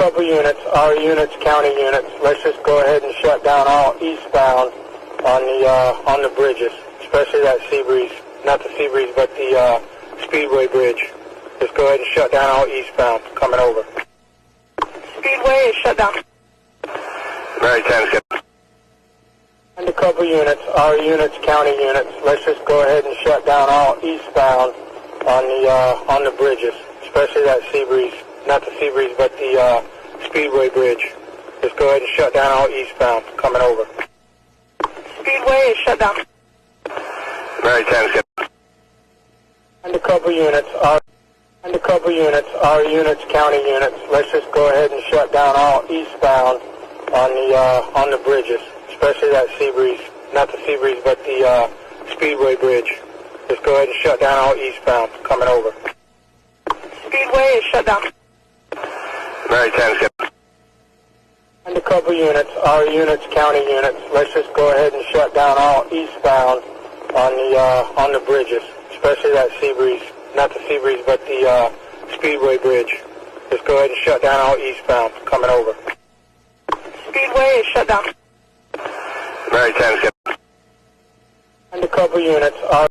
Couple units, our units, county units. Let's just go ahead and shut down all eastbound on the bridges, especially that Seabreeze, not the Seabreeze, but the Speedway Bridge. Just go ahead and shut down all eastbound coming over. Speedway is shut down. Mary 10's good. And a couple units, our units, county units. Let's just go ahead and shut down all eastbound on the bridges, especially that Seabreeze, not the Seabreeze, but the Speedway Bridge. Just go ahead and shut down all eastbound coming over. Speedway is shut down. Mary 10's good. And a couple units, our units, county units. Let's just go ahead and shut down all eastbound on the bridges, especially that Seabreeze, not the Seabreeze, but the Speedway Bridge. Just go ahead and shut down all eastbound coming over. Speedway is shut down. Mary 10's good. And a couple units, our units, county units. Let's just go ahead and shut down all eastbound on the bridges, especially that Seabreeze, not the Seabreeze, but the Speedway Bridge. Just go ahead and shut down all eastbound coming over. Speedway is shut down. Mary 10's good. And a couple units, our